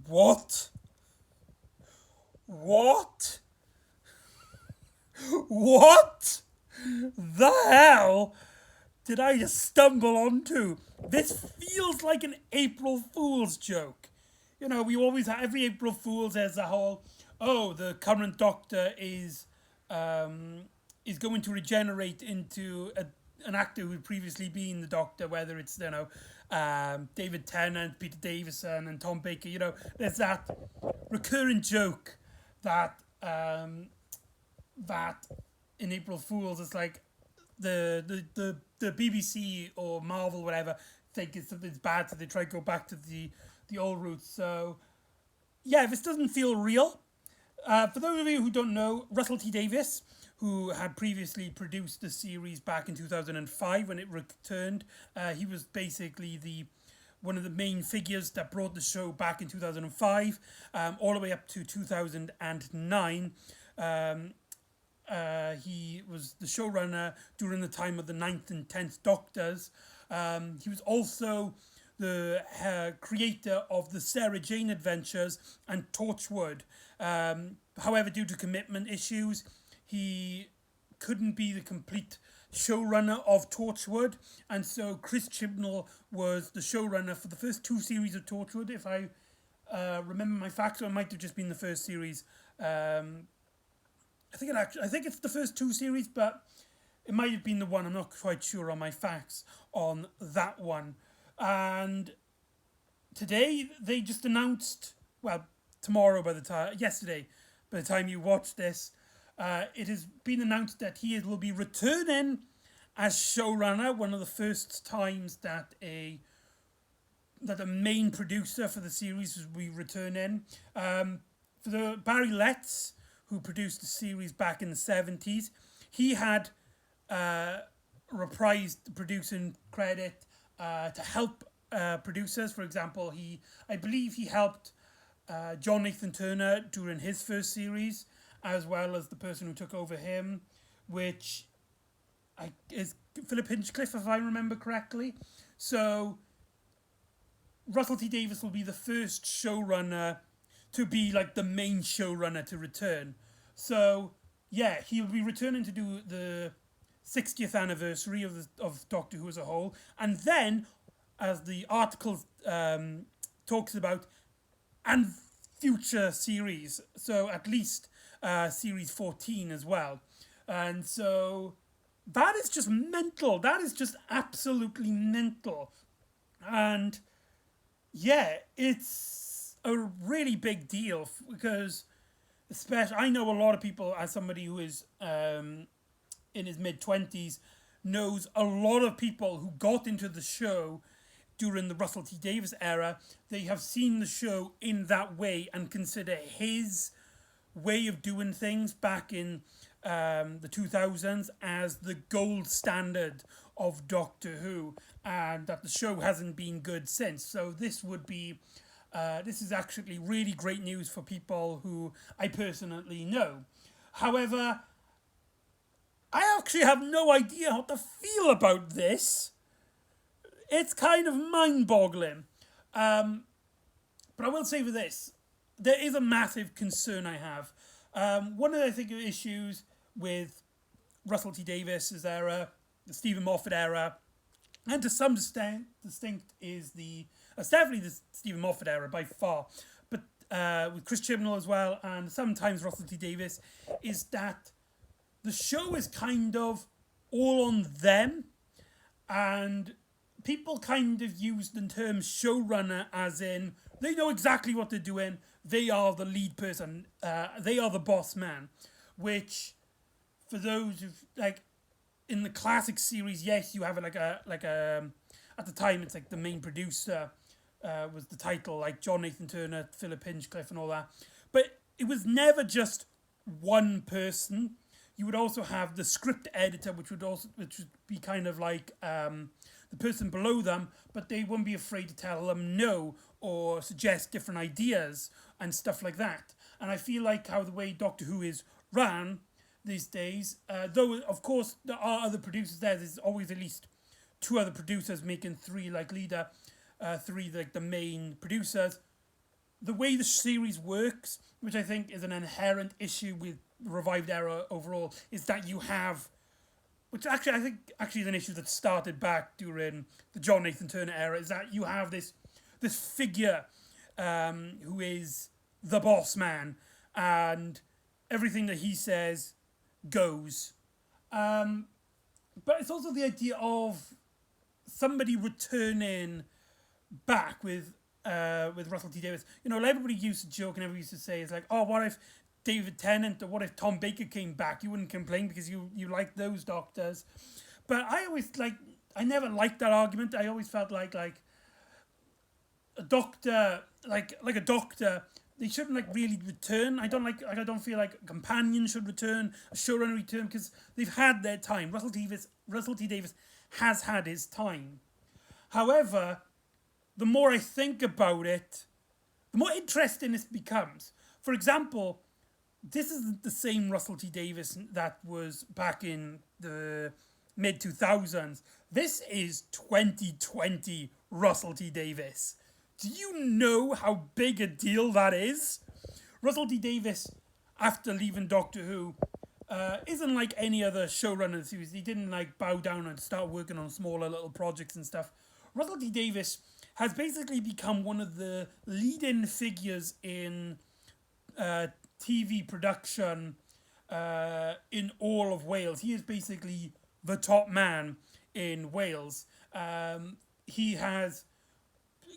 What? What? What the hell did I just stumble onto? This feels like an April Fool's joke. You know, we always have, every April Fool's there's the whole, oh, the current Doctor is going to regenerate into an actor who'd previously been the Doctor, whether it's, you know, David Tennant, Peter Davison, and Tom Baker. You know, there's that recurring joke that that in April Fools it's like the BBC or Marvel, whatever, think it's bad, so they try to go back to the old roots. So yeah, this doesn't feel real. For those of you who don't know, Russell T Davies, who had previously produced the series back in 2005 when it returned, he was basically the one of the main figures that brought the show back in 2005, all the way up to 2009. He was the showrunner during the time of the Ninth and 10th Doctors. He was also the creator of the Sarah Jane Adventures and Torchwood. However, due to commitment issues, he couldn't be the complete showrunner of Torchwood, and so Chris Chibnall was the showrunner for the first two series of Torchwood. If I remember my facts, or it might have just been the first series. I think it's the first two series, but it might have been the one. I'm not quite sure on my facts on that one. And today they just announced, well, yesterday, by the time you watch this, it has been announced that he will be returning as showrunner. One of the first times that a main producer for the series will be returning. For the Barry Letts, who produced the series back in the 70s, he had reprised the producing credit to help producers. For example, I believe he helped John Nathan Turner during his first series, as well as the person who took over him, which is Philip Hinchcliffe, if I remember correctly. So Russell T Davies will be the first showrunner to be like the main showrunner to return. So yeah, he'll be returning to do the 60th anniversary of Doctor Who as a whole, and then, as the article talks about, and future series, so at least series 14 as well. And so that is just mental. That is just absolutely mental. And yeah, it's a really big deal because, especially, I know a lot of people, as somebody who is in his mid-20s, knows a lot of people who got into the show during the Russell T Davies era. They have seen the show in that way and consider his way of doing things back in the 2000s as the gold standard of Doctor Who, and that the show hasn't been good since. So this is actually really great news for people who I personally know. However, I actually have no idea how to feel about this. It's kind of mind-boggling. But I will say with this, there is a massive concern I have. One of the, I think, issues with Russell T Davies' era, the Stephen Moffat era, and to some distinct is it's definitely the Stephen Moffat era by far, but with Chris Chibnall as well, and sometimes Russell T Davies, is that the show is kind of all on them, and people kind of use the term showrunner as in they know exactly what they're doing. They are the lead person. They are the boss man. Which, for those who like, in the classic series, yes, you have like a at the time it's like the main producer was the title, like John Nathan Turner, Philip Hinchcliffe, and all that. But it was never just one person. You would also have the script editor, which would be kind of like the person below them, but they wouldn't be afraid to tell them no or suggest different ideas and stuff like that. And I feel like how the way Doctor Who is ran these days, though of course there are other producers there's always at least two other producers making three like leader, three like the main producers. the way the series works, which I think is an inherent issue with the revived era overall, is that you have, which actually I think actually is an issue that started back during the John Nathan Turner era, is that you have this figure who is the boss man, and everything that he says goes. But it's also the idea of somebody returning back with Russell T Davies. You know, everybody used to joke and everybody used to say, it's like, oh, what if David Tennant or what if Tom Baker came back? You wouldn't complain because you liked those doctors. But I never liked that argument. I always felt like a doctor, like a doctor, they shouldn't really return. I don't feel like a companion should return, a showrunner return, because they've had their time. Russell T Davies has had his time. However, the more I think about it, the more interesting this becomes. For example, this isn't the same Russell T Davies that was back in the mid-2000s. This is 2020 Russell T Davies. Do you know how big a deal that is? Russell T Davies, after leaving Doctor Who, isn't like any other showrunner in the series. He didn't bow down and start working on smaller little projects and stuff. Russell T Davies has basically become one of the leading figures in TV production in all of Wales. He is basically the top man in Wales. He has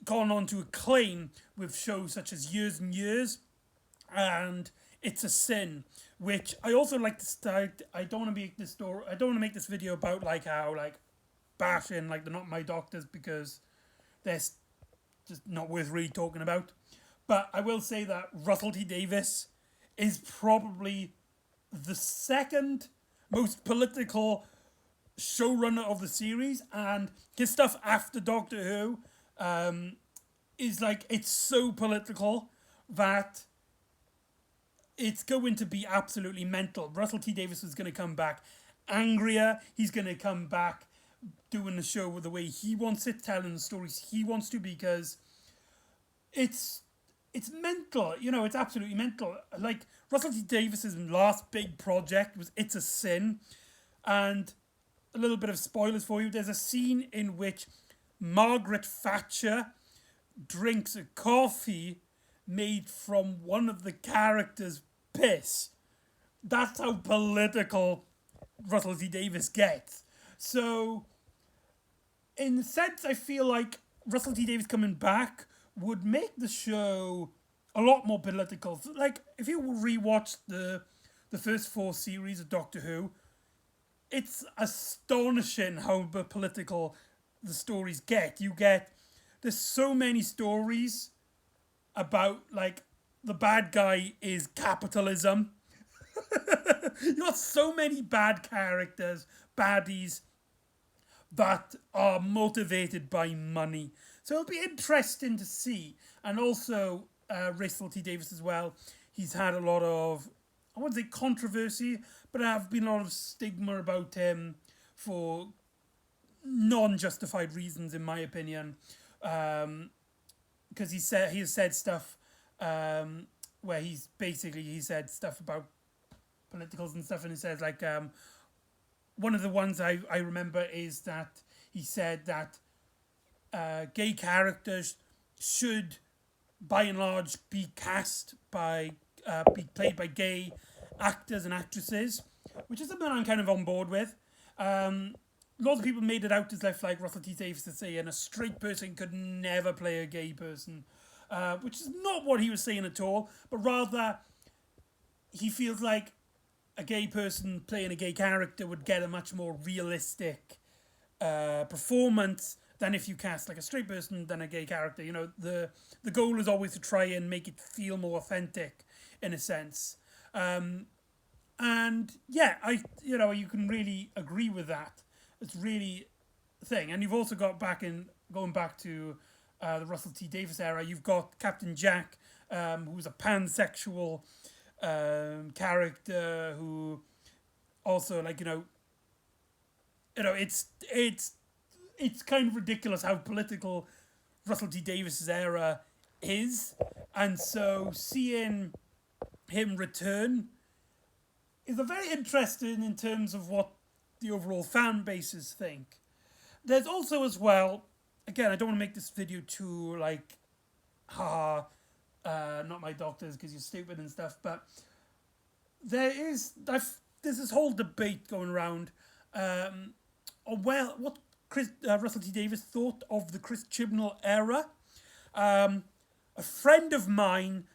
gone on to acclaim with shows such as Years and Years and It's a Sin, which I also like to start. I don't want to make this video about how bashing the Not My Doctors, because they're just not worth really talking about. But I will say that Russell T Davies is probably the second most political showrunner of the series, and his stuff after Doctor Who is it's so political that it's going to be absolutely mental. Russell T Davies is going to come back angrier. He's going to come back doing the show with the way he wants it, telling the stories he wants to, because it's mental. It's absolutely mental. Russell T Davies' last big project was It's a Sin, and a little bit of spoilers for you. There's a scene in which Margaret Thatcher drinks a coffee made from one of the characters' piss. That's how political Russell T Davies gets. So, in a sense, I feel like Russell T Davies coming back would make the show a lot more political. If you rewatch the first 4 series of Doctor Who, it's astonishing how political the stories get. There's so many stories about the bad guy is capitalism. You got so many bad characters, baddies, that are motivated by money. So it'll be interesting to see. And also Russell T Davies as well. He's had a lot of, I wouldn't say controversy, but there have been a lot of stigma about him for non-justified reasons, in my opinion. Because he has said stuff where he said stuff about politicals and stuff, and he says one of the ones I remember is that he said that gay characters should by and large be played by gay actors and actresses, which is something I'm kind of on board with. Lots of people made it out as if Russell T Davies to say, and a straight person could never play a gay person, which is not what he was saying at all, but rather he feels like a gay person playing a gay character would get a much more realistic performance than if you cast a straight person than a gay character. The goal is always to try and make it feel more authentic, in a sense. And yeah, you can really agree with that. It's really a thing. And you've also got going back to the Russell T Davies era, you've got Captain Jack, who's a pansexual character who also it's kind of ridiculous how political Russell T Davies' era is, And so seeing him return is a very interesting in terms of what the overall fan bases think. There's also as well, again, I don't want to make this video too like, haha, not my doctors because you're stupid and stuff, but there's this whole debate going around on what Russell T Davies thought of the Chris Chibnall era. A friend of mine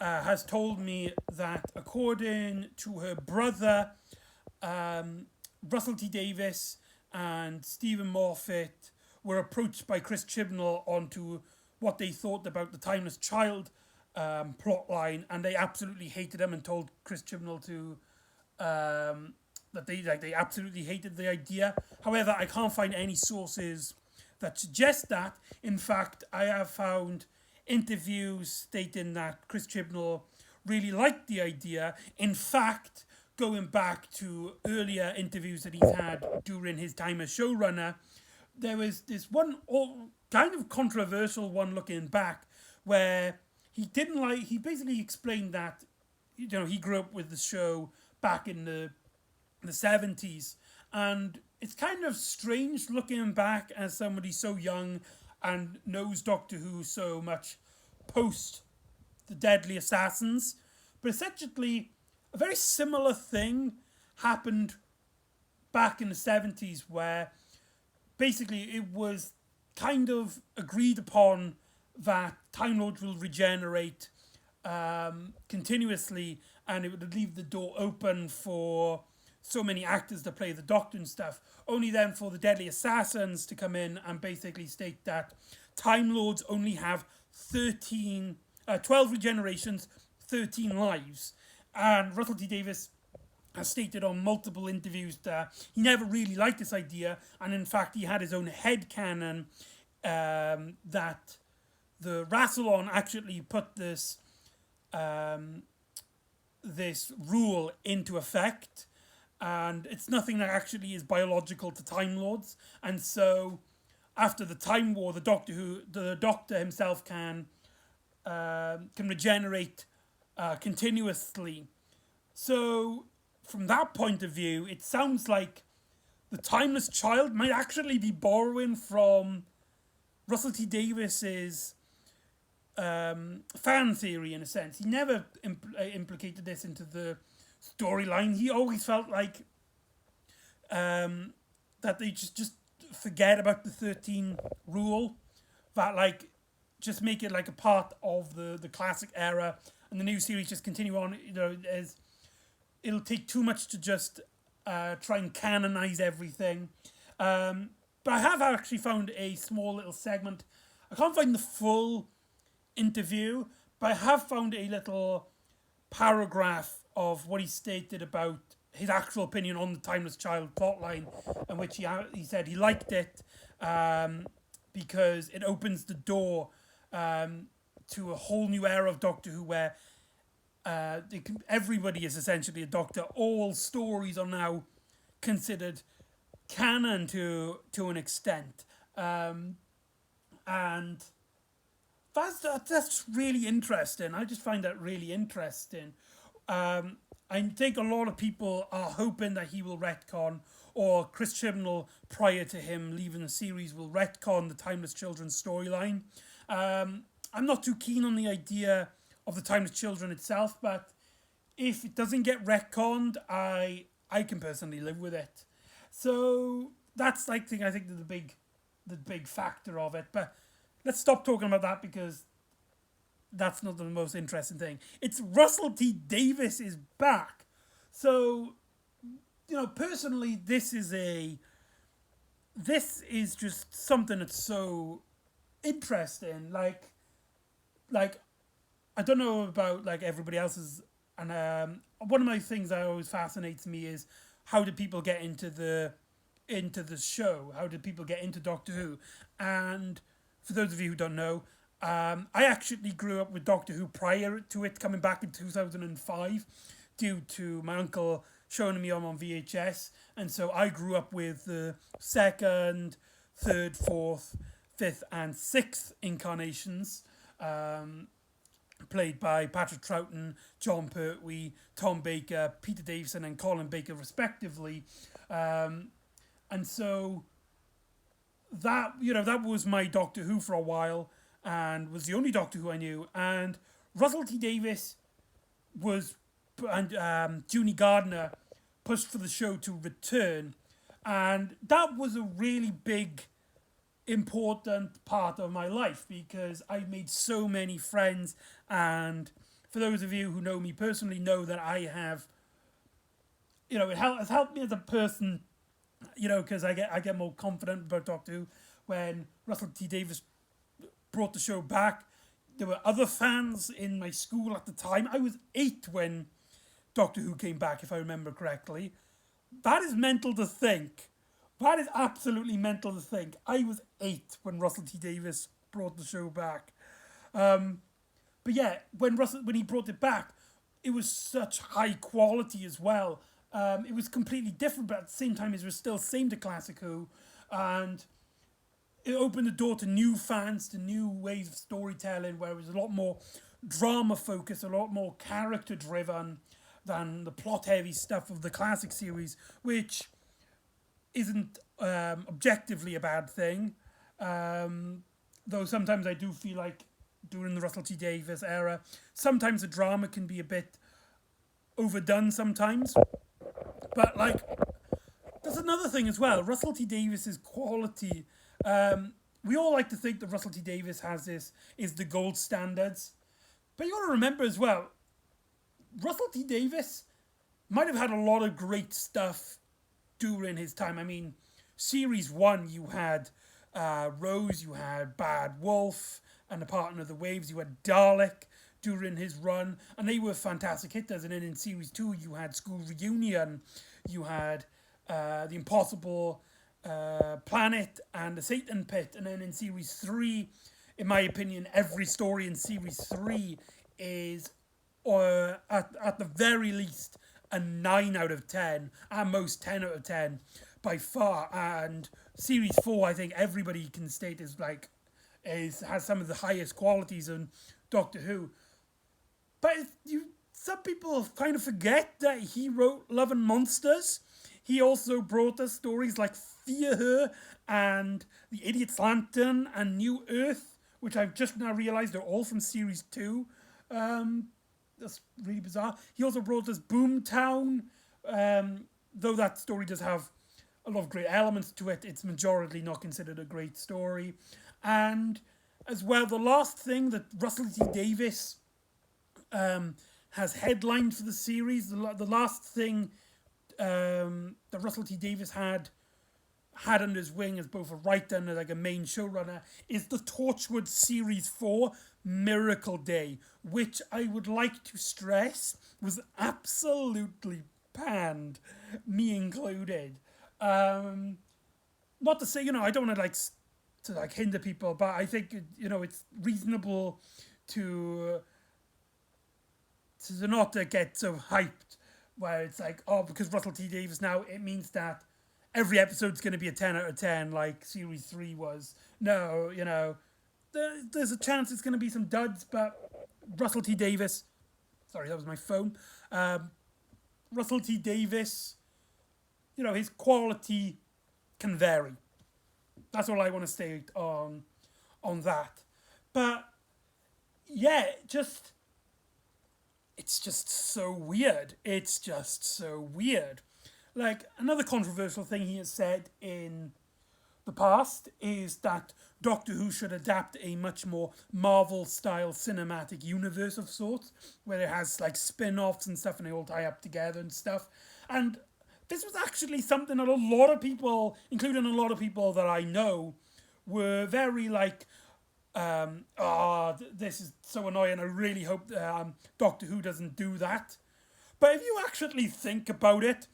has told me that according to her brother, Russell T Davies and Stephen Moffat were approached by Chris Chibnall onto what they thought about the Timeless Child plot line, and they absolutely hated him and told Chris Chibnall to that they absolutely hated the idea. However, I can't find any sources that suggest that. In fact, I have found interviews stating that Chris Chibnall really liked the idea. In fact, going back to earlier interviews that he's had during his time as showrunner, there was this one kind of controversial one looking back where he basically explained that, you know, he grew up with the show back in the 70s, and it's kind of strange looking back as somebody so young and knows Doctor Who so much post the Deadly Assassins. But essentially, a very similar thing happened back in the 70s where basically it was kind of agreed upon that Time Lords will regenerate continuously, and it would leave the door open for so many actors to play the Doctor and stuff. Only then for the Deadly Assassins to come in and basically state that Time Lords only have 12 regenerations, 13 lives. And Russell T Davies has stated on multiple interviews that he never really liked this idea, and in fact he had his own headcanon that the Rassilon actually put this this rule into effect, and it's nothing that actually is biological to Time Lords. And so after the Time War, the Doctor himself can regenerate continuously. So from that point of view, it sounds like the Timeless Child might actually be borrowing from Russell T Davies's fan theory, in a sense. He never implicated this into the storyline. He always felt like that they just forget about the 13 rule, that like just make it like a part of the classic era, and the new series just continue on. You know, as it'll take too much to just try and canonize everything. But I have actually found a small little segment. I can't find the full interview, but I have found a little paragraph of what he stated about his actual opinion on the Timeless Child plotline, in which he said he liked it because it opens the door to a whole new era of Doctor Who where everybody is essentially a Doctor. All stories are now considered canon to an extent, and that's really interesting. I just find that really interesting. I think a lot of people are hoping that he will retcon, or Chris Chibnall, prior to him leaving the series, will retcon the Timeless Children storyline. I'm not too keen on the idea of the Timeless Children itself, but if it doesn't get retconned, I can personally live with it. So that's like I think the big factor of it. But let's stop talking about that because that's not the most interesting thing. It's Russell T Davies is back. So, you know, personally, this is just something that's so interesting. Like I don't know about like everybody else's, and one of my things that always fascinates me is how did people get into the show? How did people get into Doctor Who? And for those of you who don't know, I actually grew up with Doctor Who prior to it coming back in 2005 due to my uncle showing me on VHS. And so I grew up with the second, third, fourth, fifth and sixth incarnations. played by Patrick Troughton, John Pertwee, Tom Baker, Peter Davison, and Colin Baker, respectively. And so that, that was my Doctor Who for a while, and was the only Doctor Who I knew. And Russell T Davies and Junie Gardner pushed for the show to return, and that was a really big, important part of my life, because I made so many friends. And for those of you who know me personally, know that I have, it has helped me as a person, because I get more confident about Doctor Who. When Russell T Davies brought the show back, there were other fans in my school at the time. I was 8 when Doctor Who came back, if I remember correctly. That is mental to think. That is absolutely mental to think. I was 8 when Russell T Davies brought the show back. But yeah, when he brought it back, it was such high quality as well. It was completely different, but at the same time, it was still same to Classic Who. And it opened the door to new fans, to new ways of storytelling, where it was a lot more drama focused, a lot more character driven than the plot heavy stuff of the classic series, which isn't objectively a bad thing. Though sometimes I do feel like during the Russell T Davies era, sometimes the drama can be a bit overdone sometimes. But like, there's another thing as well. Russell T Davies's quality. We all like to think that Russell T Davies is the gold standards. But you got to remember as well, Russell T Davies might have had a lot of great stuff during his time. I mean, Series 1, you had Rose, you had Bad Wolf, and The Partner of the Waves, you had Dalek during his run, and they were fantastic hitters. And then in Series 2, you had School Reunion, you had The Impossible Planet, and The Satan Pit. And then in Series 3, in my opinion, every story in Series 3 is, at the very least, a 9 out of 10, at most 10 out of 10 by far. And Series 4, I think everybody can state has some of the highest qualities in Doctor Who. But some people kind of forget that he wrote Love and Monsters. He also brought us stories like Fear Her and The Idiot's Lantern and New Earth, which I've just now realised are all from Series 2. That's really bizarre. He also brought us Boomtown, though that story does have a lot of great elements to it. It's majority not considered a great story. And as well, the last thing that Russell T Davies has headlined for the series, the last thing that Russell T Davies had under his wing as both a writer and like a main showrunner, is the Torchwood Series 4 Miracle Day, which I would like to stress was absolutely panned, me included. Not to say, I don't want to hinder people, but I think it's reasonable to not get so hyped where it's like, oh, because Russell T Davies now, it means that every episode's going to be a 10 out of 10 like Series 3 was. No, there's a chance it's going to be some duds, but Russell T Davies, sorry, that was my phone. Russell T Davies, his quality can vary. That's all I want to state on that. But yeah, it's just so weird. It's just so weird. Like, another controversial thing he has said in the past is that Doctor Who should adapt a much more Marvel-style cinematic universe of sorts, where it has, like, spin-offs and stuff, and they all tie up together and stuff. And this was actually something that a lot of people, including a lot of people that I know, were very, like, this is so annoying, I really hope Doctor Who doesn't do that. But if you actually think about it,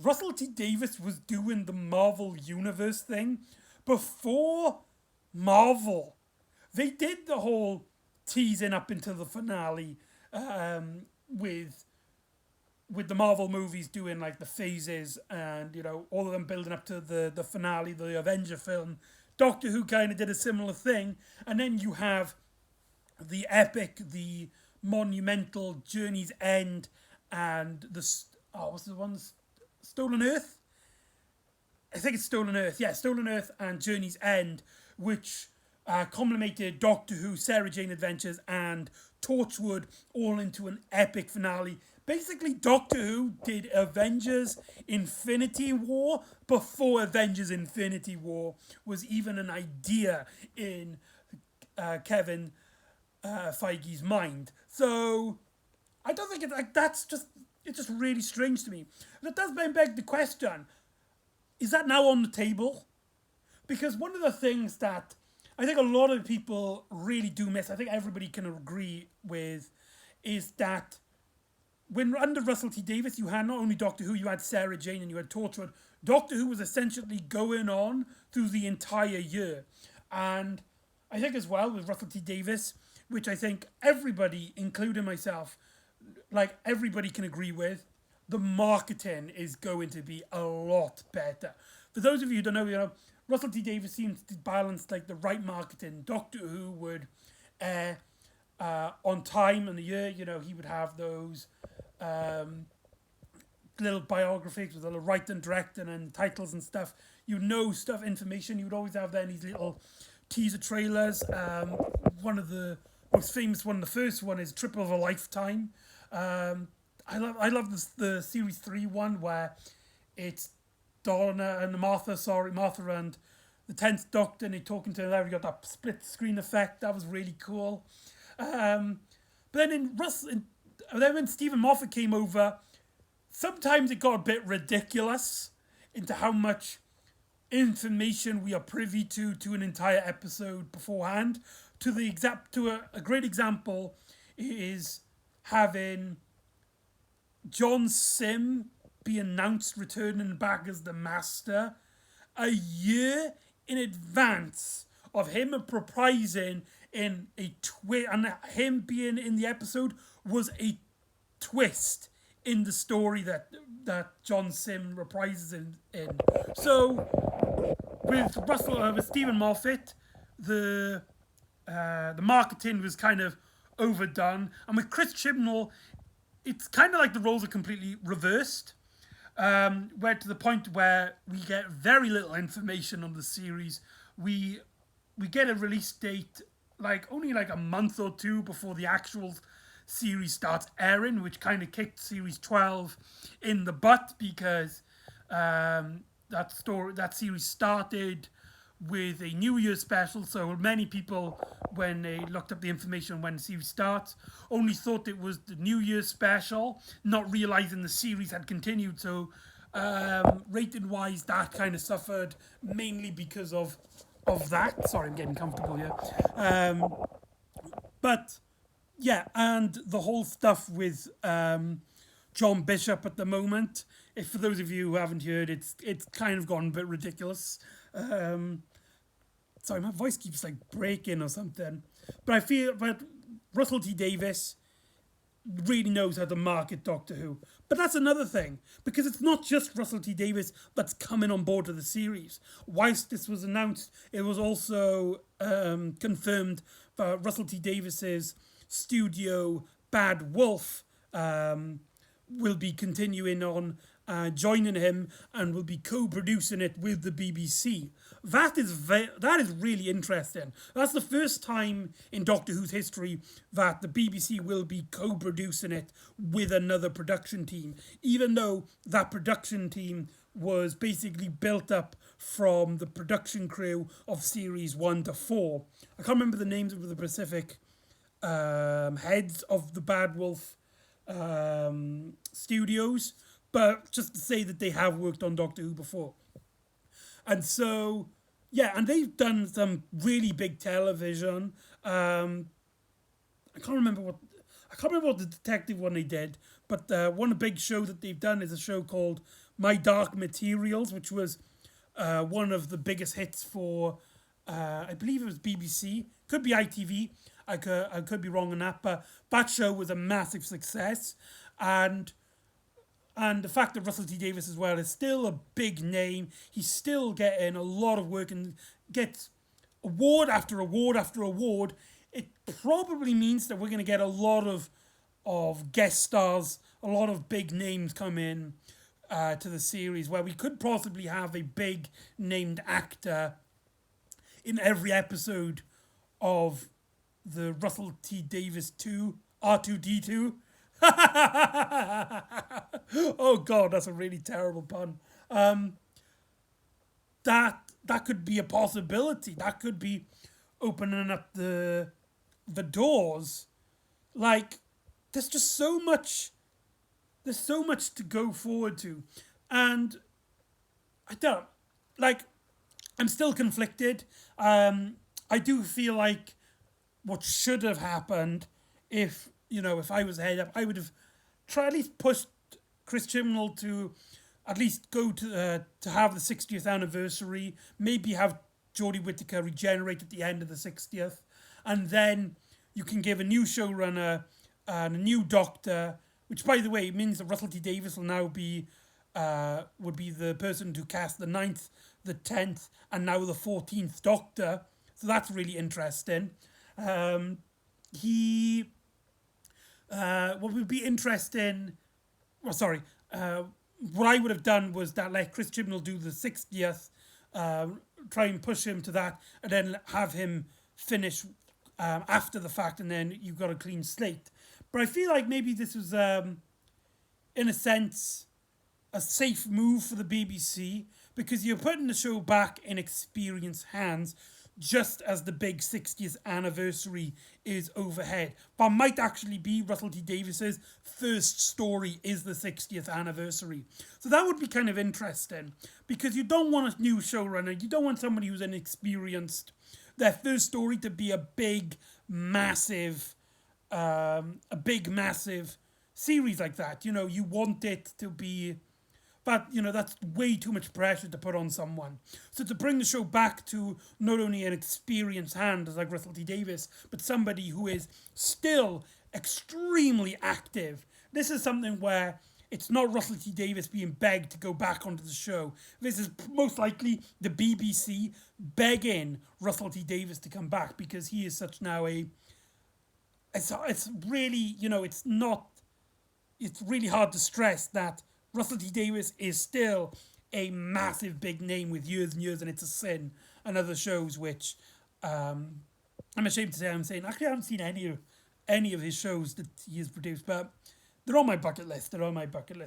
Russell T Davies was doing the Marvel Universe thing before Marvel. They did the whole teasing up into the finale with the Marvel movies doing like the phases and, all of them building up to the finale, the Avenger film. Doctor Who kind of did a similar thing. And then you have the epic, the monumental Journey's End and what's the ones? Stolen Earth? I think it's Stolen Earth. Yeah, Stolen Earth and Journey's End, which culminated Doctor Who, Sarah Jane Adventures, and Torchwood all into an epic finale. Basically, Doctor Who did Avengers Infinity War before Avengers Infinity War was even an idea in Kevin Feige's mind. So I don't think it's just really strange to me. And it does beg the question, is that now on the table? Because one of the things that I think a lot of people really do miss, I think everybody can agree with, is that when under Russell T Davies, you had not only Doctor Who, you had Sarah Jane and you had Torchwood. Doctor Who was essentially going on through the entire year. And I think as well with Russell T Davies, which I think everybody, including myself, like everybody can agree with, the marketing is going to be a lot better. For those of you who don't know, Russell T Davies seems to balance like the right marketing. Doctor Who would air on time in the year. He would have those little biographies with the write and directing and titles and stuff. Stuff, information. You would always have then these little teaser trailers. One of the most famous one, the first one, is Trip of a Lifetime. I love the series 3 one where it's Martha and the 10th Doctor, and they're talking to her. We got that split screen effect. That was really cool. But then when Stephen Moffat came over, sometimes it got a bit ridiculous into how much information we are privy to an entire episode beforehand. A great example is having John Sim be announced returning back as the Master a year in advance of him reprising in a twist, and him being in the episode was a twist in the story that John Sim reprises in. So with Stephen Moffat, the marketing was kind of overdone, and with Chris Chibnall, it's kind of like the roles are completely reversed. Where to the point where we get very little information on the series. We get a release date only a month or two before the actual series starts airing, which kind of kicked series 12 in the butt because that series started with a New Year special. So many people, when they looked up the information when the series starts, only thought it was the New Year special, not realizing the series had continued. So rating wise, that kind of suffered mainly because of that. Sorry, I'm getting comfortable here. But yeah, and the whole stuff with John Bishop at the moment. If for those of you who haven't heard, it's kind of gone a bit ridiculous. Sorry, my voice keeps breaking or something. But Russell T Davies really knows how to market Doctor Who. But that's another thing, because it's not just Russell T Davies that's coming on board to the series. Whilst this was announced, it was also confirmed that Russell T Davies's studio Bad Wolf will be continuing on, joining him, and will be co-producing it with the BBC. That is really interesting. That's the first time in Doctor Who's history that the BBC will be co-producing it with another production team, even though that production team was basically built up from the production crew of series 1 to 4. I can't remember the names of the specific heads of the Bad Wolf studios, but just to say that they have worked on Doctor Who before. And so, yeah, and they've done some really big television. I can't remember what the detective one they did, but one big show that they've done is a show called My Dark Materials, which was one of the biggest hits for, I believe it was BBC, could be ITV. I could be wrong on that, but that show was a massive success, and the fact that Russell T Davies as well is still a big name. He's still getting a lot of work and gets award after award after award. it probably means that we're going to get a lot of guest stars, a lot of big names come in to the series, where we could possibly have a big named actor in every episode of the Russell T Davies 2, R2D2. Oh god, that's a really terrible pun. That could be a possibility. That could be opening up the doors. Like, there's just so much. There's so much to go forward to, and I don't like. I'm still conflicted. I do feel like what should have happened, if I was head up, I would have tried at least pushed Chris Chibnall to at least go to have the 60th anniversary, maybe have Jodie Whittaker regenerate at the end of the 60th, and then you can give a new showrunner and a new doctor, which, by the way, means that Russell T Davies will now be would be the person to cast the 9th, the 10th, and now the 14th Doctor. So that's really interesting. What would be interesting... Well, sorry. What I would have done was that let Chris Chibnall do the 60th, try and push him to that, and then have him finish after the fact, and then you've got a clean slate. But I feel like maybe this was, in a sense, a safe move for the BBC, because you're putting the show back in experienced hands just as the big 60th anniversary is overhead. But might actually be Russell T Davies's first story is the 60th anniversary. So that would be kind of interesting, because you don't want a new showrunner, you don't want somebody who's inexperienced, their first story to be a big, massive series like that. You want it to be... But, that's way too much pressure to put on someone. So to bring the show back to not only an experienced hand as like Russell T Davies, but somebody who is still extremely active. This is something where it's not Russell T Davies being begged to go back onto the show. This is most likely the BBC begging Russell T Davies to come back, because he is such now a... It's really, it's really hard to stress that Russell T Davies is still a massive big name with years and years, and It's a Sin and other shows, which I'm ashamed to say I'm saying. Actually, I haven't seen any of his shows that he has produced, but they're on my bucket list.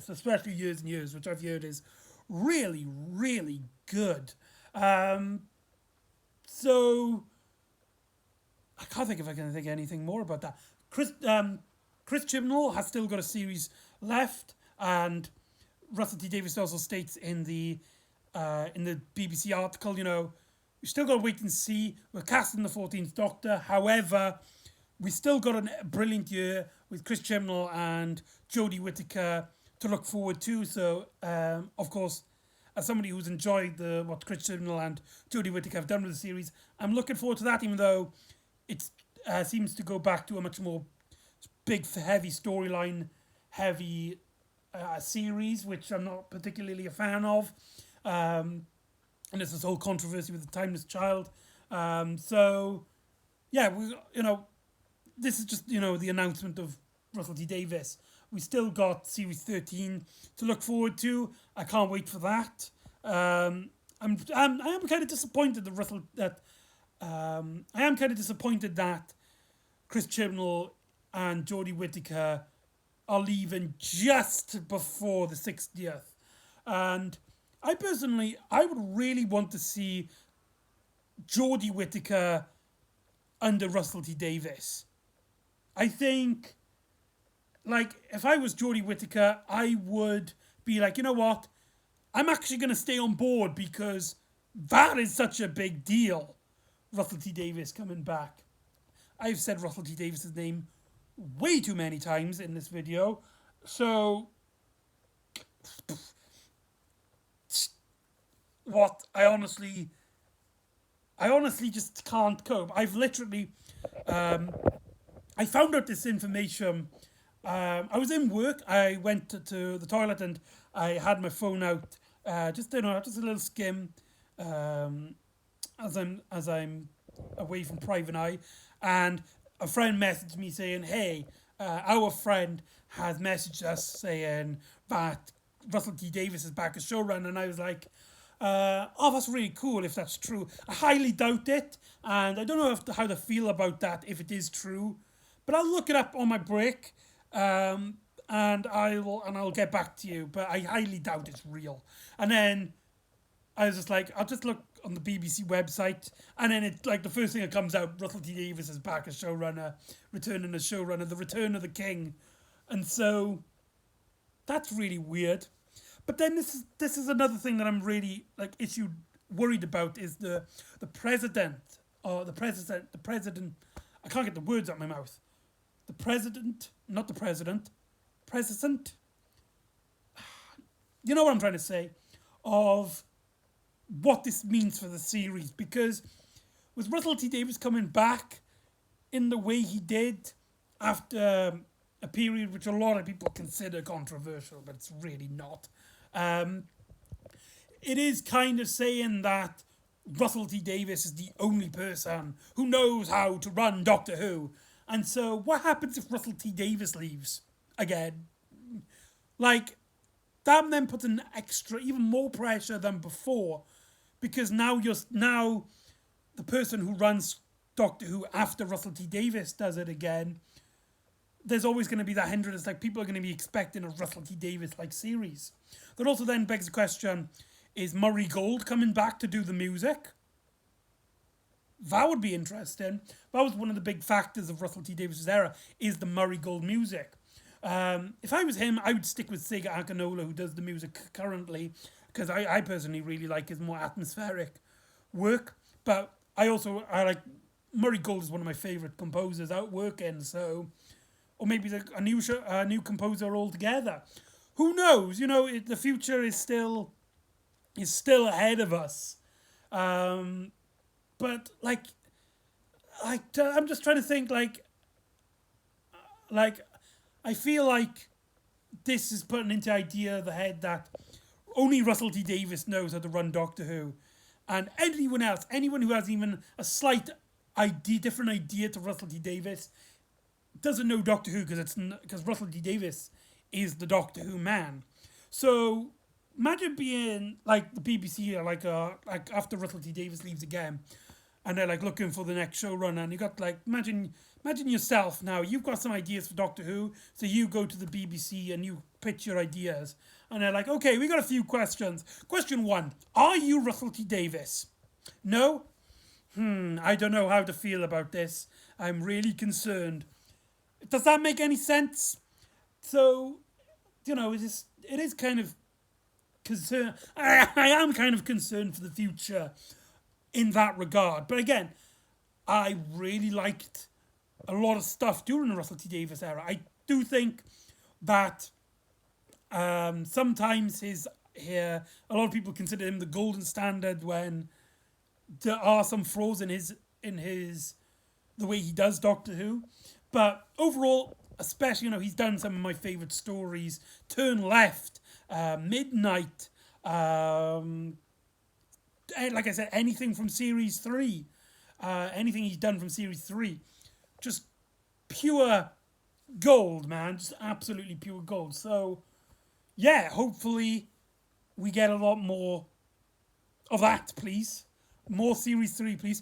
Especially Years and Years, which I've heard is really, really good. So I can't think if I can think anything more about that. Chris Chibnall has still got a series left, and Russell T Davies also states in the BBC article, we still got to wait and see. We're casting the 14th Doctor. However, we still got a brilliant year with Chris Chibnall and Jodie Whittaker to look forward to. So, of course, as somebody who's enjoyed what Chris Chibnall and Jodie Whittaker have done with the series, I'm looking forward to that, even though it seems to go back to a much more big, heavy storyline, heavy series, which I'm not particularly a fan of. And there's this whole controversy with the Timeless Child. So, yeah, this is just, the announcement of Russell T Davies. We still got Series 13 to look forward to. I can't wait for that. I am kind of disappointed that Chris Chibnall and Jodie Whittaker are leaving just before the 60th. And I would really want to see Jodie Whittaker under Russell T Davies. I think, if I was Jodie Whittaker, I would be like, you know what? I'm actually going to stay on board, because that is such a big deal. Russell T Davies coming back. I've said Russell T Davies' name way too many times in this video. So, what? I honestly just can't cope. I've literally... I found out this information. I was in work. I went to the toilet and I had my phone out. Just a little skim. As I'm away from private eye, and a friend messaged me saying, "Hey, our friend has messaged us saying that Russell T Davies is back as showrunner," and I was like, "Oh, that's really cool if that's true." I highly doubt it, and I don't know how to feel about that if it is true, but I'll look it up on my break, and I'll get back to you. But I highly doubt it's real. And then I was just like, I'll just look on the BBC website, and then it's like the first thing that comes out: Russell T Davies is back as showrunner, returning as showrunner, the return of the king, and so that's really weird. But then this is another thing that I'm really worried about is the president or the president. I can't get the words out of my mouth. The president, not the president, president. You know what I'm trying to say, of what this means for the series, because with Russell T Davies coming back in the way he did after a period which a lot of people consider controversial, but it's really not. It is kind of saying that Russell T Davies is the only person who knows how to run Doctor Who. And so what happens if Russell T Davies leaves again? Like, that then puts an extra, even more pressure than before, because now the person who runs Doctor Who after Russell T Davies does it again, there's always going to be that hindrance. Like, people are going to be expecting a Russell T Davies-like series. That also then begs the question, is Murray Gold coming back to do the music? That would be interesting. That was one of the big factors of Russell T Davies' era, is the Murray Gold music. If I was him, I would stick with Sega Akinola, who does the music currently, because I personally really like his more atmospheric work. But I like Murray Gold is one of my favourite composers out working, so, or maybe a new composer altogether. Who knows? You know, the future is still ahead of us. But I'm just trying to think, I feel like this is putting into the head that only Russell T Davies knows how to run Doctor Who, and anyone who has even a slight different idea to Russell T Davies, doesn't know Doctor Who, because Russell T Davies is the Doctor Who man. So imagine being like the BBC, like after Russell T Davies leaves again, and they're like looking for the next showrunner, and you got like imagine yourself now. You've got some ideas for Doctor Who, so you go to the BBC and you pitch your ideas, and they're like, okay, we got a few questions. Question 1: are you Russell T Davies? No. I don't know how to feel about this. I'm really concerned. Does that make any sense? So, you know, it is kind of concern. I am kind of concerned for the future in that regard. But again, I really liked a lot of stuff during the Russell T Davies era. I do think that sometimes a lot of people consider him the golden standard when there are some flaws in the way he does Doctor Who. But overall, especially, you know, he's done some of my favourite stories. Turn Left, Midnight, like I said, anything from Series 3. Anything he's done from Series 3. Just pure gold, man. Just absolutely pure gold. So, yeah, hopefully we get a lot more of that, please. More Series 3, please.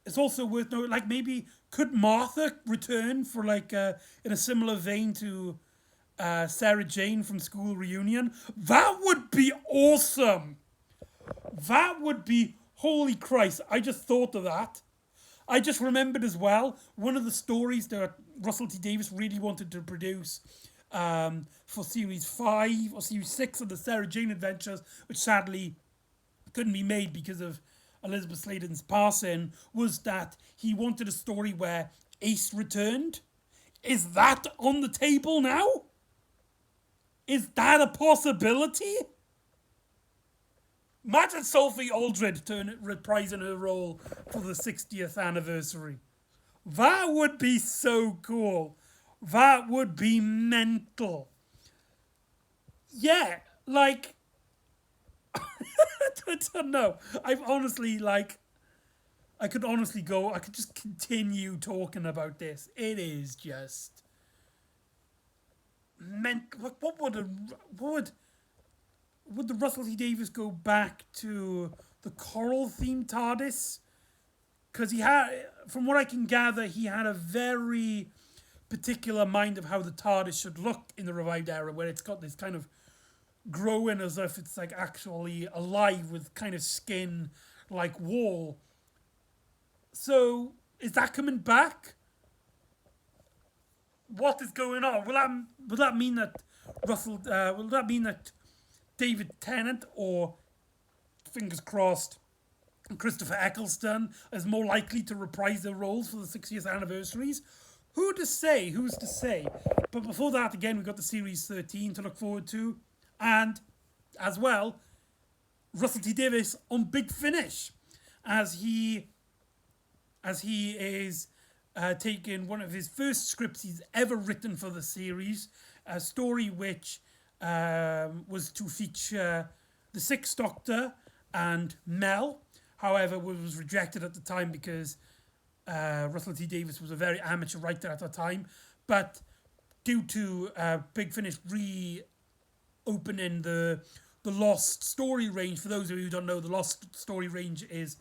It's also worth noting, like, maybe could Martha return for like in a similar vein to Sarah Jane from School Reunion? That would be awesome. That would be, holy Christ, I just thought of that. I just remembered as well, one of the stories that Russell T Davies really wanted to produce for Series 5 or Series 6 of the Sarah Jane Adventures, which sadly couldn't be made because of Elizabeth Sladen's passing, was that he wanted a story where Ace returned. Is that on the table now? Is that a possibility? Imagine Sophie Aldred reprising her role for the 60th anniversary. That would be so cool. That would be mental. Yeah, like, I don't know. I've honestly, like, I could honestly go. I could just continue talking about this. It is just meant. What would the Russell T Davies go back to the coral theme TARDIS? Because he had, from what I can gather, he had a very particular mind of how the TARDIS should look in the revived era, where it's got this kind of growing as if it's like actually alive with kind of skin like wall. So is that coming back? What is going on? Will that mean that Russell? Will that mean that David Tennant, or fingers crossed, Christopher Eccleston is more likely to reprise their roles for the 60th anniversaries? Who to say? Who's to say? But before that, again, we've got the Series 13 to look forward to. And, as well, Russell T Davies on Big Finish. As he is taking one of his first scripts he's ever written for the series. A story which was to feature the Sixth Doctor and Mel. However, was rejected at the time because Russell T Davies was a very amateur writer at the time. But due to Big Finish reopening the Lost story range, for those of you who don't know, the Lost story range is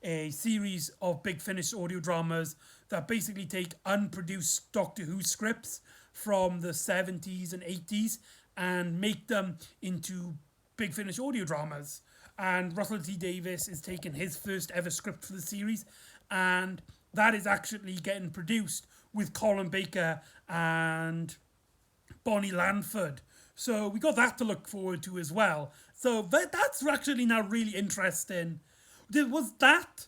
a series of Big Finish audio dramas that basically take unproduced Doctor Who scripts from the 70s and 80s and make them into Big Finish audio dramas. And Russell T Davies is taking his first ever script for the series, and that is actually getting produced with Colin Baker and Bonnie Lanford. So we got that to look forward to as well. So that's actually now really interesting. Was that?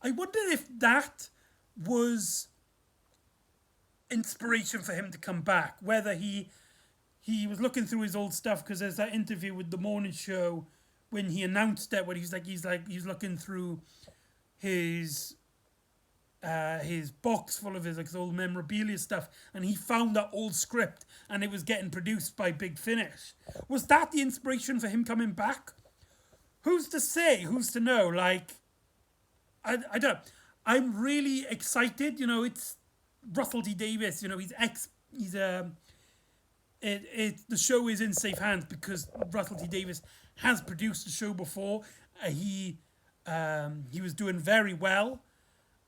I wonder if that was inspiration for him to come back. Whether he was looking through his old stuff, because there's that interview with the morning show when he announced it, where he's looking through his box full of his old memorabilia stuff, and he found that old script, and it was getting produced by Big Finish. Was that the inspiration for him coming back? Who's to say? Who's to know? Like, I don't. I'm really excited. It's Russell T Davies. The show is in safe hands because Russell T Davies has produced the show before. He was doing very well.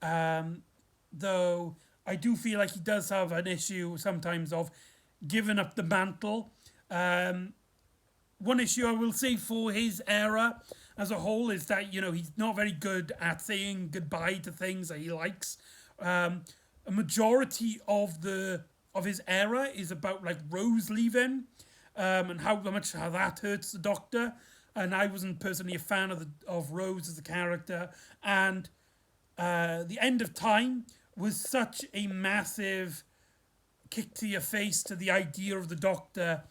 Though I do feel like he does have an issue sometimes of giving up the mantle. One issue I will say for his era as a whole is that, he's not very good at saying goodbye to things that he likes. A majority of his era is about like Rose leaving, and how that hurts the Doctor. And I wasn't personally a fan of Rose as a character. And the end of time was such a massive kick to your face to the idea of the Doctor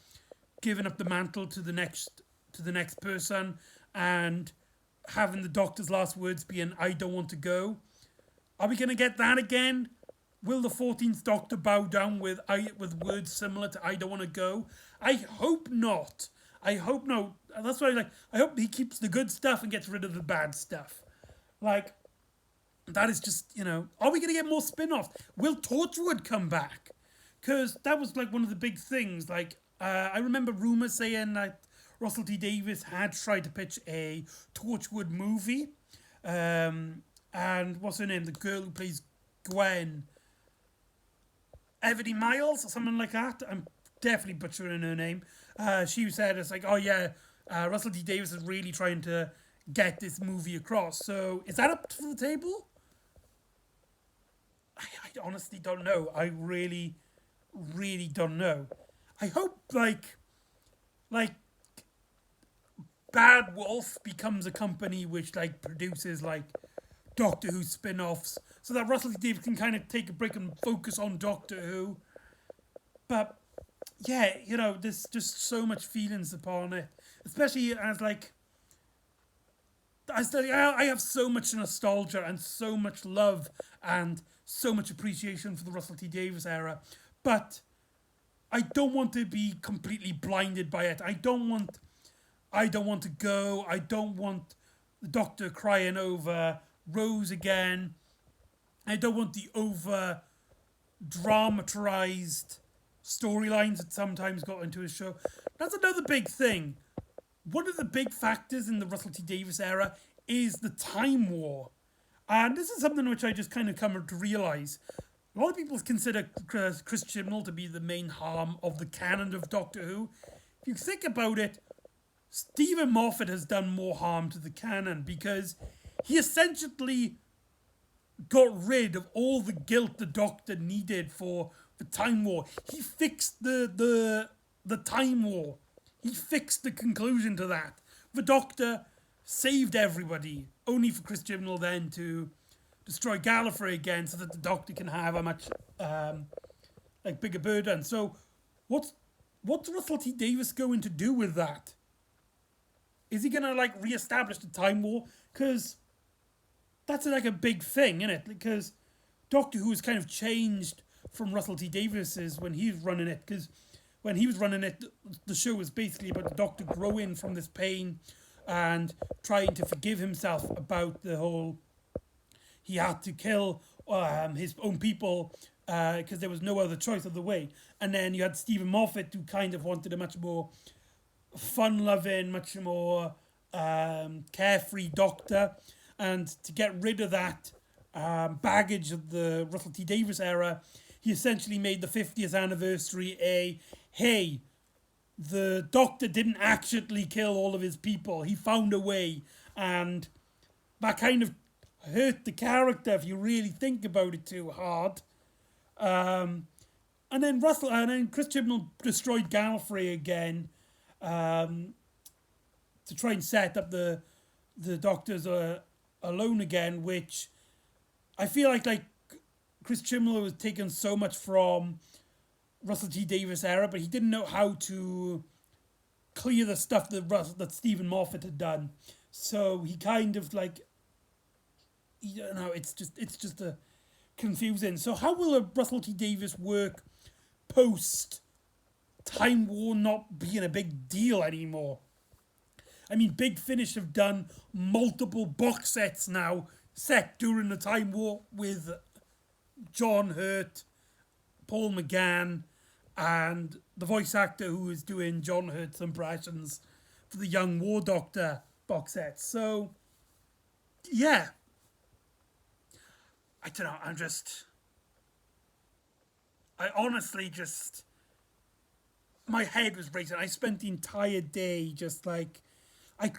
giving up the mantle to the next person, and having the Doctor's last words being, "I don't want to go." Are we going to get that again? Will the 14th Doctor bow down with words similar to "I don't want to go"? I hope not. I hope no. That's why I hope he keeps the good stuff and gets rid of the bad stuff. Like, that is just, are we going to get more spin-offs? Will Torchwood come back? Because that was like one of the big things. Like, I remember rumours saying that Russell T Davies had tried to pitch a Torchwood movie. And what's her name? The girl who plays Gwen. Evody Miles or something like that. I'm definitely butchering her name. She said it's like, oh yeah, Russell T Davies is really trying to get this movie across. So is that up for the table? I honestly don't know. I really, really don't know. I hope like Bad Wolf becomes a company which like produces like Doctor Who spin-offs, so that Russell T Davies can kind of take a break and focus on Doctor Who. But yeah, there's just so much feelings upon it, especially as like I have so much nostalgia and so much love and so much appreciation for the Russell T Davies era, but I don't want to be completely blinded by it. I don't want to go. I don't want the Doctor crying over Rose again. I don't want the over dramatized storylines that sometimes got into a show. That's another big thing. One of the big factors in the Russell T Davies era is the Time War. And this is something which I just kind of come to realise. A lot of people consider Chris Chibnall to be the main harm of the canon of Doctor Who. If you think about it, Stephen Moffat has done more harm to the canon because he essentially got rid of all the guilt the Doctor needed for the Time War. He fixed the Time War. He fixed the conclusion to that. The Doctor saved everybody, only for Chris Chibnall then to destroy Gallifrey again so that the Doctor can have a much bigger burden. So what's Russell T Davies going to do with that? Is he going to re-establish the Time War? Because that's a big thing, isn't it? Because Doctor Who has kind of changed from Russell T Davies's when he was running it. Because when he was running it, the show was basically about the Doctor growing from this pain and trying to forgive himself about the whole... He had to kill his own people because there was no other choice of the way. And then you had Stephen Moffat, who kind of wanted a much more fun-loving, much more carefree Doctor. And to get rid of that baggage of the Russell T Davies era, he essentially made the 50th anniversary hey, the Doctor didn't actually kill all of his people. He found a way. And that kind of hurt the character if you really think about it too hard. And then Chris Chibnall destroyed Gallifrey again to try and set up the Doctors alone again, which I feel like Chris Chibnall was taken so much from Russell T Davies era, but he didn't know how to clear the stuff that Stephen Moffat had done. So he kind of it's just a confusing. So how will a Russell T Davies work post Time War not being a big deal anymore? I mean, Big Finish have done multiple box sets now set during the Time War with John Hurt, Paul McGann, and the voice actor who is doing John Hurt's impressions for the Young War Doctor box set. So, yeah. I don't know, I honestly my head was racing. I spent the entire day I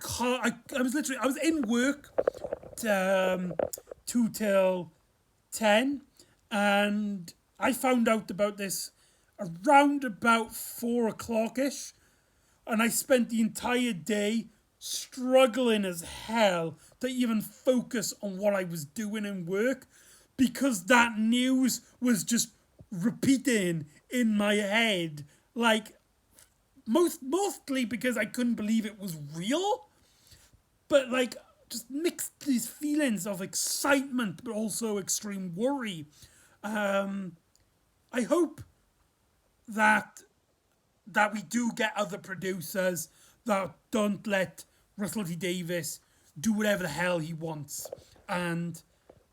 was in work 2 till 10, and I found out about this around about 4 o'clock-ish, and I spent the entire day struggling as hell to even focus on what I was doing in work, because that news was just repeating in my head, mostly because I couldn't believe it was real, but just mixed these feelings of excitement but also extreme worry. I hope that we do get other producers that don't let Russell T Davies do whatever the hell he wants, and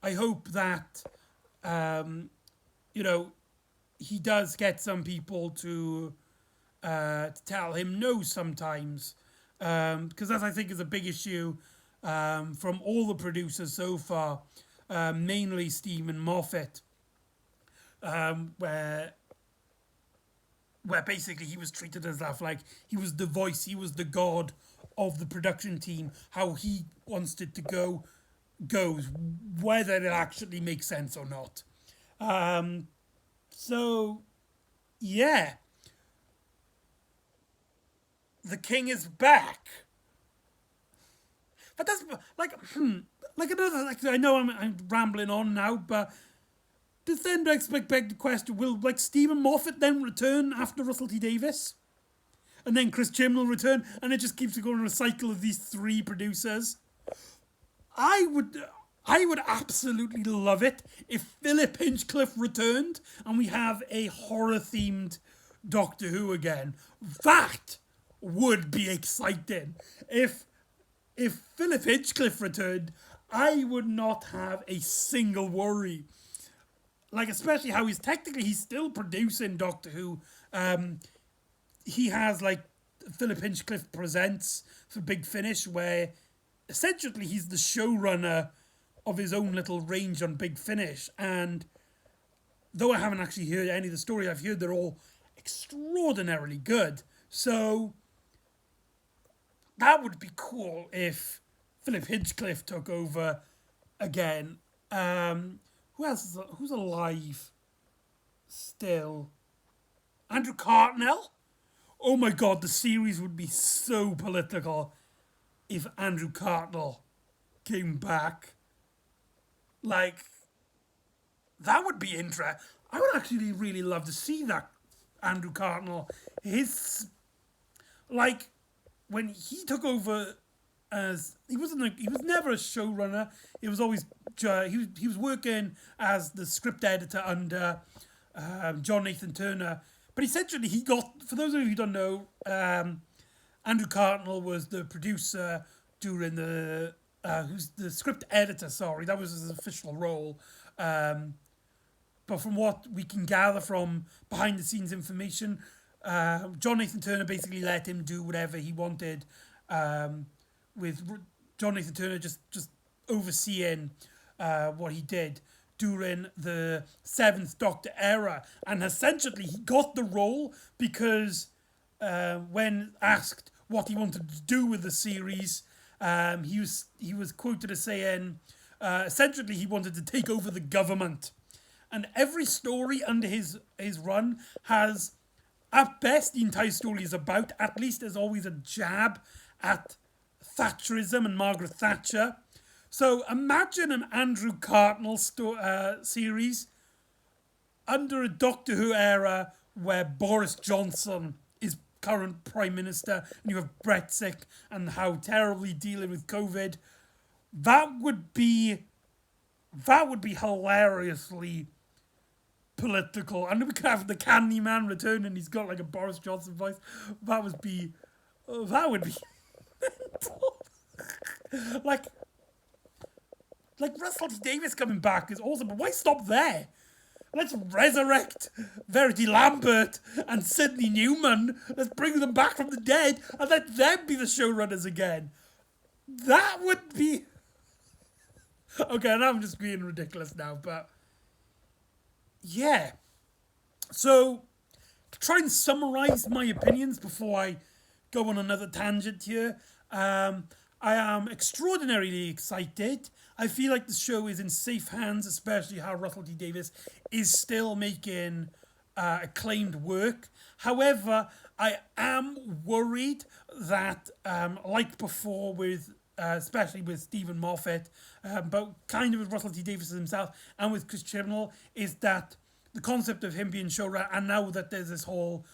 I hope that he does get some people to tell him no sometimes, because that I think is a big issue from all the producers so far, mainly Stephen Moffat, where basically he was treated as he was the voice, he was the god of the production team. How he wants it to goes, whether it actually makes sense or not. So, yeah. The King is back. But that's I know I'm rambling on now, but does then beg the question, will Stephen Moffat then return after Russell T Davies? And then Chris Chibnall return, and it just keeps going in a cycle of these 3 producers? I would absolutely love it if Philip Hinchcliffe returned and we have a horror-themed Doctor Who again. That would be exciting. If Philip Hinchcliffe returned, I would not have a single worry. Like, especially how he's still producing Doctor Who. He has, like, Philip Hinchcliffe Presents for Big Finish, where essentially he's the showrunner of his own little range on Big Finish. And though I haven't actually heard any of the story, I've heard they're all extraordinarily good. So that would be cool if Philip Hinchcliffe took over again. Who else who's alive still? Andrew Cartnell? Oh my god, the series would be so political if Andrew Cartnell came back. Like, that would be interesting. I would actually really love to see that Andrew Cartnell. His, like, when he took over as he was never a showrunner. He was always he was working as the script editor under John Nathan Turner. But essentially, he got, for those of you who don't know, Andrew Cartnell was the producer during the who's the script editor. Sorry, that was his official role. But from what we can gather from behind the scenes information, John Nathan Turner basically let him do whatever he wanted, with John Nathan Turner just overseeing what he did during the Seventh Doctor era. And essentially he got the role because when asked what he wanted to do with the series, he was quoted as saying, essentially he wanted to take over the government. And every story under his run has, at best, the entire story is about, at least there's always a jab at Thatcherism and Margaret Thatcher. So imagine an Andrew Cartnell series under a Doctor Who era where Boris Johnson is current Prime Minister and you have Brexit and how terribly dealing with COVID. That would be hilariously political. And we could have the Candyman return and he's got like a Boris Johnson voice. That would be like Russell T Davies coming back is awesome, but why stop there? Let's resurrect Verity Lambert and Sidney Newman. Let's bring them back from the dead and let them be the showrunners again. That would be... Okay, and I'm just being ridiculous now, but... Yeah. So, to try and summarise my opinions before I go on another tangent here, I am extraordinarily excited. I feel like the show is in safe hands, especially how Russell T Davies is still making acclaimed work. However, I am worried that, like before with, especially with Stephen Moffat, but kind of with Russell T Davies himself and with Chris Chibnall, is that the concept of him being showrunner, and now that there's this whole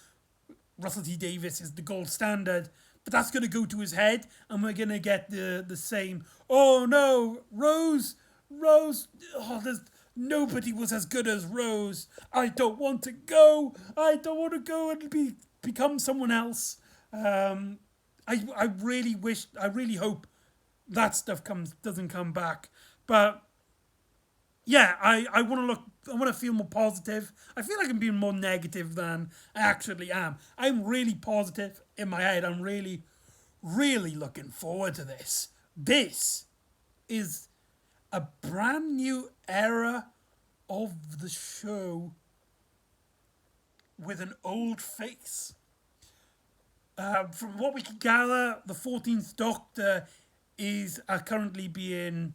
Russell T Davies is the gold standard, but that's going to go to his head, and we're going to get the same, oh no, Rose, oh, nobody was as good as Rose. I don't want to go and become someone else. I really hope that stuff doesn't come back. But yeah, I want to feel more positive. I feel like I'm being more negative than I actually am. I'm really positive in my head. I'm really, really looking forward to this. This is a brand new era of the show with an old face. From what we can gather, the 14th Doctor is currently being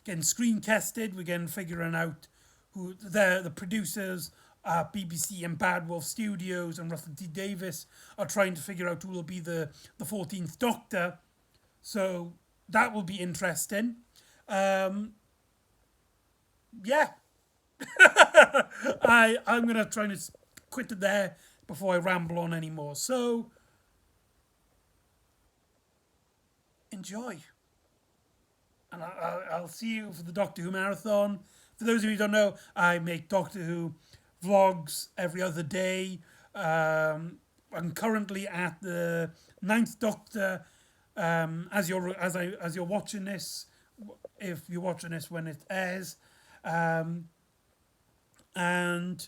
getting screen tested. We're getting figuring out who the producers, BBC and Bad Wolf Studios and Russell T Davies are trying to figure out who will be the 14th Doctor. So that will be interesting. Yeah. I'm going to try to quit it there before I ramble on anymore. So, enjoy. And I'll see you for the Doctor Who Marathon. For those of you who don't know, I make Doctor Who vlogs every other day. I'm currently at the 9th Doctor. As you're watching this, if you're watching this when it airs. Um, and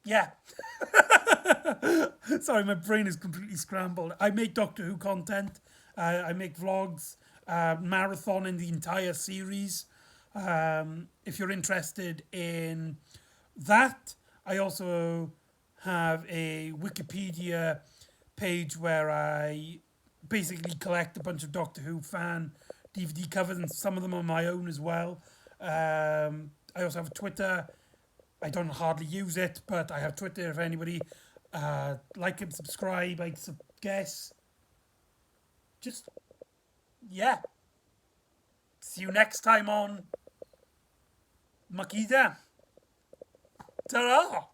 yeah, sorry, my brain is completely scrambled. I make Doctor Who content. I make vlogs, marathon in the entire series. If you're interested in that, I also have a Wikipedia page where I basically collect a bunch of Doctor Who fan DVD covers, and some of them are my own as well. I also have a Twitter. I don't hardly use it, but I have Twitter if anybody like and subscribe, I guess. Just, yeah. See you next time on McEdam. Ta-ra!